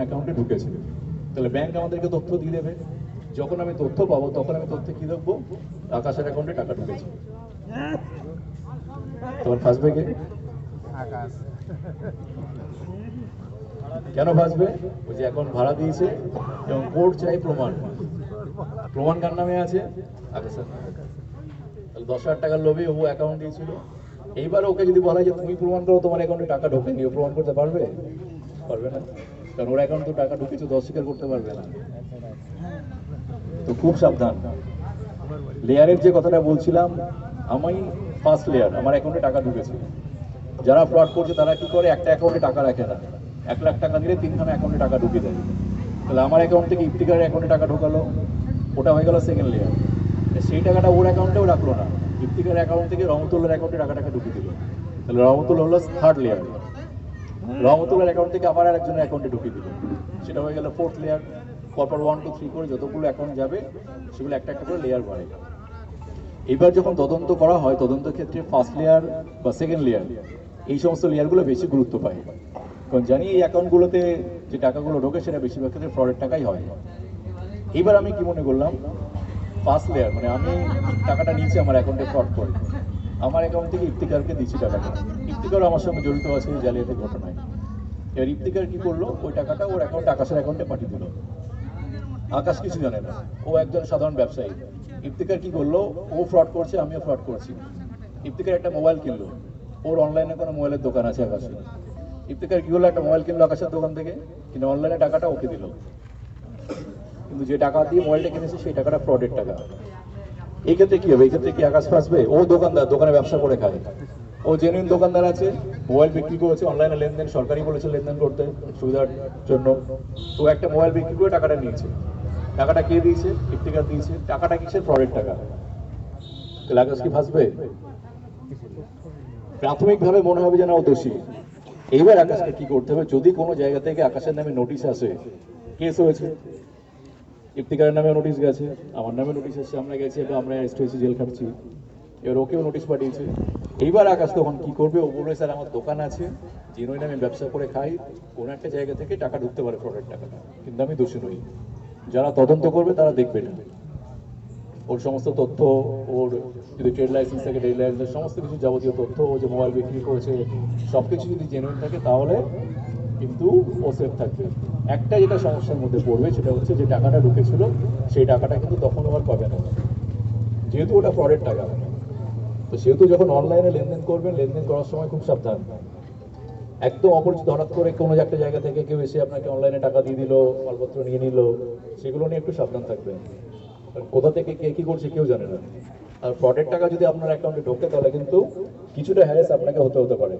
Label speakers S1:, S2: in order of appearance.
S1: অ্যাকাউন্টে ঢুকেছে, তাহলে ব্যাংক আমাদেরকে তথ্য দিয়ে দেবে। যখন আমি তথ্য পাবো তখন আমি তথ্যে কি দেখবো, আকাশের অ্যাকাউন্টে টাকা ঢুকেছে। তোমার ফাঁসবে কে?
S2: আকাশ।
S1: কেন ফাঁসবে? ওই যে অ্যাকাউন্ট ভাড়া দিয়েছে এবং কোর্ট চাই প্রমাণ। প্রমাণ কার নামে আছে? আকাশের। তাহলে 10,000 টাকার লোভে ও অ্যাকাউন্ট দিয়েছিল। এইবার ওকে যদি বলা হয় যে তুমি প্রমাণ করো তোমার অ্যাকাউন্টে টাকা ঢোকেনি, ও প্রমাণ করতে পারবে? পারবে না, কারণ ওর অ্যাকাউন্টে তো টাকা ঢুকেছে, অস্বীকার করতে পারবে না। তো খুব সাবধান। লেয়ারের যে কথাটা বলছিলাম, আমি ফার্স্ট লেয়ার, আমার অ্যাকাউন্টে টাকা ঢুকেছে। যারা ফ্রড করছে তারা কি করে, একটা অ্যাকাউন্টে টাকা রাখে না, 1 লাখ টাকা দিলে 3খানা অ্যাকাউন্টে টাকা ঢুকিয়ে দেয়। তাহলে আমার অ্যাকাউন্ট থেকে ইফতিকারের অ্যাকাউন্টে টাকা ঢোকালো, ওটা হয়ে গেল সেকেন্ড লেয়ার। সেই টাকাটা ওর অ্যাকাউন্টেও রাখলো না, ইফতিকারের অ্যাকাউন্ট থেকে রহমতুল্লার অ্যাকাউন্টে টাকাটাকে ঢুকিয়ে দিল। তাহলে রহমতুল্লাহ হলো থার্ড লেয়ার। রহমতুল্লার অ্যাকাউন্ট থেকে আবার আরেকজনের অ্যাকাউন্টে ঢুকিয়ে দিল, সেটা হয়ে গেল ফোর্থ লেয়ার। পরপর 1 2 3 করে যতগুলো অ্যাকাউন্ট যাবে সেগুলো একটা একটা করে লেয়ার বাড়ে। এবার যখন তদন্ত করা হয়, তদন্ত ক্ষেত্রে ফার্স্ট লেয়ার বা সেকেন্ড লেয়ার এই সমস্ত লেয়ারগুলো বেশি গুরুত্ব পায়, কারণ জানি এই অ্যাকাউন্টগুলোতে যে টাকাগুলো ঢোকে সেটা বেশিরভাগ ক্ষেত্রে ফ্রডের টাকাই হয়। এবার আমি কি মনে করলাম, ফার্স্ট লেয়ার মানে আমি টাকাটা নিয়েছি আমার অ্যাকাউন্টে ফ্রড করে, আমার অ্যাকাউন্ট থেকে ইফতিকারকে দিচ্ছি টাকাটা। ইফতিকারও আমার সঙ্গে জড়িত আছে এই জালিয়াতির ঘটনায়। এবার ইফতিকার কি করলো, ওই টাকাটা ওর অ্যাকাউন্টে, আকাশের অ্যাকাউন্টে পাঠিয়ে দিল। আকাশ কিছু জানে না, ও একজন সাধারণ ব্যবসায়ী। ইফতিকার কি করলো, ও ফ্রড করছে, আমিও ফ্রড করছি। ইফতিকার একটা মোবাইল কিনলো, ওর অনলাইনে কোনো মোবাইলের দোকান আছে আকাশে। ইফতিকার কি করলো, একটা মোবাইল কিনলো আকাশের দোকান থেকে, কিন্তু অনলাইনে টাকাটা ওকে দিল। কিন্তু যে টাকা দিয়ে মোবাইলটা কিনেছে সেই টাকাটা ফ্রডের টাকা। এই ক্ষেত্রে কি হবে, এই ক্ষেত্রে কি আকাশ ফাঁসবে? ও দোকানদার, দোকানে ব্যবসা করে খায়, ও জেনুইন দোকানদার আছে, মোবাইল বিক্রি করেছে, অনলাইনে লেনদেন সরকারি বলেছে লেনদেন করতে সুবিধার জন্য। তো একটা মোবাইল বিক্রি করে টাকাটা নিয়েছে। টাকাটা কে দিয়েছে? ইফতিকার দিয়েছে। টাকাটা কিসের? ফ্রডের টাকা। তাহলে আকাশ কি ফাঁসবে? প্রাথমিকভাবে মনে হবে যে না ও দোষী। এইবার আকাশকে কি করতে হবে, যদি কোনো জায়গা থেকে আকাশের নামে নোটিশ আসে, কেস হয়েছে, ইফতিকারের নামে নোটিশ গেছে, আমার নামে নোটিশ এসেছে, আমরা গেছি এবং আমরা অ্যারেস্ট হয়েছি, জেল খাটছি, এবার ওকেও নোটিশ পাঠিয়েছে। এইবার আকাশ তখন কি করবে, ও বলবে স্যার আমার দোকান আছে, জিনোই নামে ব্যবসা করে খাই, কোনো একটা জায়গা থেকে টাকা ঢুকতে পারে ফ্রডের টাকাটা, কিন্তু আমি দোষী নই। যারা তদন্ত করবে তারা দেখবে না, ওর সমস্ত তথ্য, ওর যদি ট্রেড লাইসেন্স থাকে ট্রেড লাইসেন্সের সমস্ত কিছু যাবতীয় তথ্য, ও যে মোবাইল বিক্রি করেছে সব কিছু যদি জেনুইন থাকে তাহলে কিন্তু ও সেফ থাকবে। একটা যেটা সমস্যার মধ্যে পড়বে সেটা হচ্ছে, যে টাকাটা ঢুকেছিল সেই টাকাটা কিন্তু তখন আবার পাবে না, যেহেতু ওটা ফ্রডের টাকা। তো সেহেতু যখন অনলাইনে লেনদেন করবেন, লেনদেন করার সময় খুব সাবধান। একদম অপরিচিত হঠাৎ করে কোনো একটা জায়গা থেকে কেউ এসে আপনাকে অনলাইনে টাকা দিয়ে দিল, মালপত্র নিয়ে নিল, সেগুলো নিয়ে একটু সাবধান থাকবেন। কোথা থেকে কে কি করছে কেউ জানে না। আর ফ্রডের টাকা যদি আপনার অ্যাকাউন্টে ঢোকে তাহলে কিন্তু কিছুটা হ্যারেস আপনাকে হতে পারে।